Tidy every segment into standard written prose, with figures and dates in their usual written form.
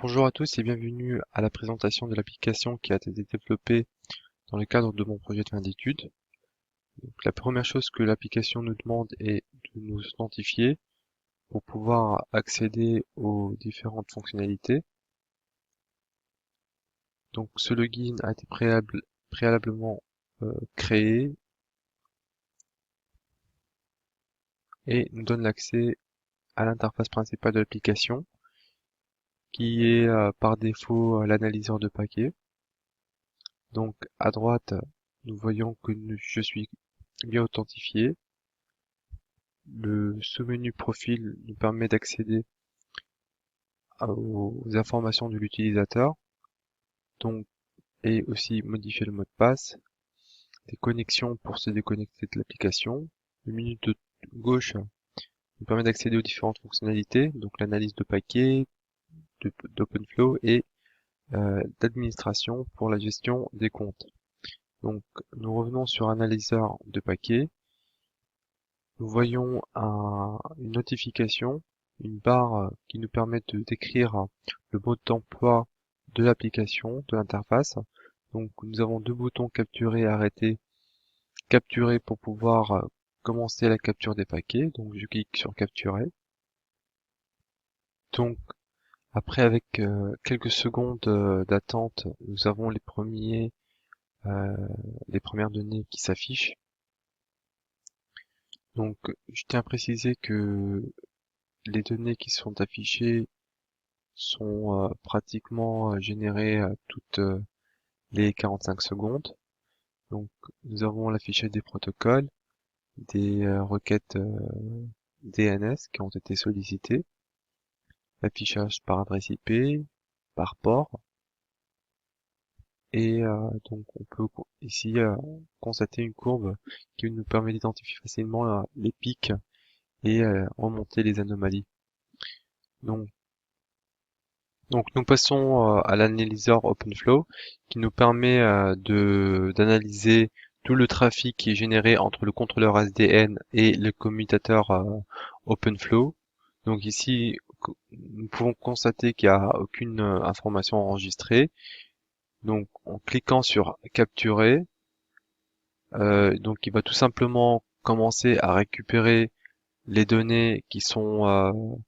Bonjour à tous et bienvenue à la présentation de l'application qui a été développée dans le cadre de mon projet de fin d'études. La première chose que l'application nous demande est de nous authentifier pour pouvoir accéder aux différentes fonctionnalités. Donc ce login a été préalablement créé et nous donne l'accès à l'interface principale de l'application qui est par défaut l'analyseur de paquets. Donc à droite, nous voyons que je suis bien authentifié. Le sous-menu profil nous permet d'accéder aux informations de l'utilisateur, donc et aussi modifier le mot de passe, des connexions pour se déconnecter de l'application. Le menu de gauche nous permet d'accéder aux différentes fonctionnalités, donc l'analyse de paquets, d'OpenFlow et d'administration pour la gestion des comptes. Donc nous revenons sur analyseur de paquets. Nous voyons une notification, une barre qui nous permet de décrire le mode d'emploi de l'application, de l'interface. Donc nous avons deux boutons capturer et arrêter. Capturer pour pouvoir commencer la capture des paquets. Donc je clique sur capturer. Donc après avec quelques secondes d'attente, nous avons les premières données qui s'affichent. Donc je tiens à préciser que les données qui sont affichées sont pratiquement générées toutes les 45 secondes. Donc nous avons l'affichage des protocoles, des requêtes DNS qui ont été sollicitées, l'affichage par adresse IP, par port, et donc on peut ici constater une courbe qui nous permet d'identifier facilement les pics et remonter les anomalies. Donc nous passons à l'analyseur OpenFlow qui nous permet d'analyser tout le trafic qui est généré entre le contrôleur SDN et le commutateur OpenFlow. Donc ici, nous pouvons constater qu'il n'y a aucune information enregistrée. Donc en cliquant sur capturer, donc il va tout simplement commencer à récupérer les données qui sont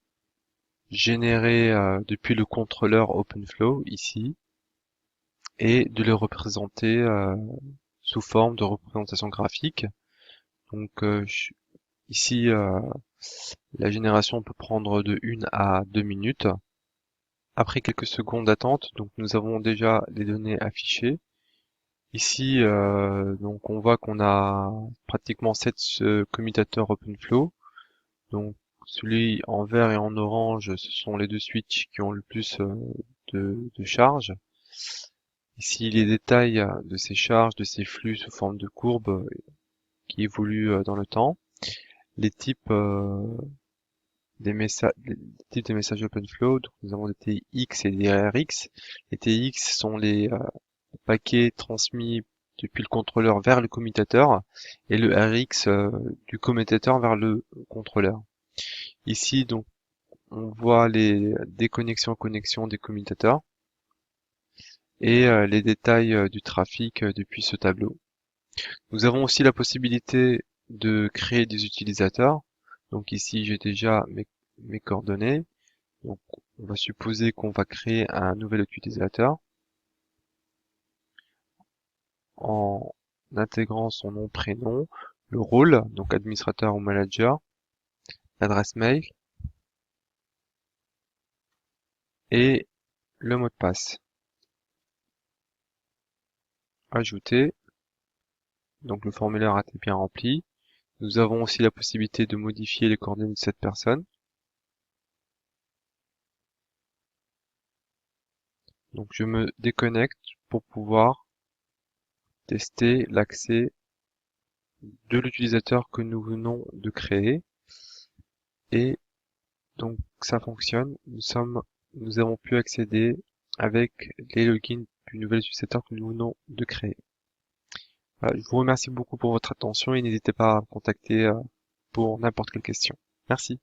générées depuis le contrôleur OpenFlow ici et de les représenter sous forme de représentation graphique. Donc ici la génération peut prendre de 1 à 2 minutes. Après quelques secondes d'attente, donc nous avons déjà les données affichées. Ici donc on voit qu'on a pratiquement 7 commutateurs OpenFlow. Donc celui en vert et en orange, ce sont les deux switches qui ont le plus de charge. Ici, les détails de ces charges, de ces flux sous forme de courbes qui évoluent dans le temps. Les types des messages OpenFlow. Donc, nous avons des TX et des RX. Les TX sont les paquets transmis depuis le contrôleur vers le commutateur et le RX du commutateur vers le contrôleur. Ici, donc, on voit les déconnexions, connexions des commutateurs et les détails du trafic depuis ce tableau. Nous avons aussi la possibilité de créer des utilisateurs. Donc ici, j'ai déjà mes coordonnées. Donc on va supposer qu'on va créer un nouvel utilisateur en intégrant son nom, prénom, le rôle, donc administrateur ou manager, l'adresse mail et le mot de passe. Ajouter. Donc le formulaire a été bien rempli. Nous avons aussi la possibilité de modifier les coordonnées de cette personne. Donc je me déconnecte pour pouvoir tester l'accès de l'utilisateur que nous venons de créer. Et donc ça fonctionne. Nous avons pu accéder avec les logins du nouvel utilisateur que nous venons de créer. Voilà, je vous remercie beaucoup pour votre attention et n'hésitez pas à me contacter pour n'importe quelle question. Merci.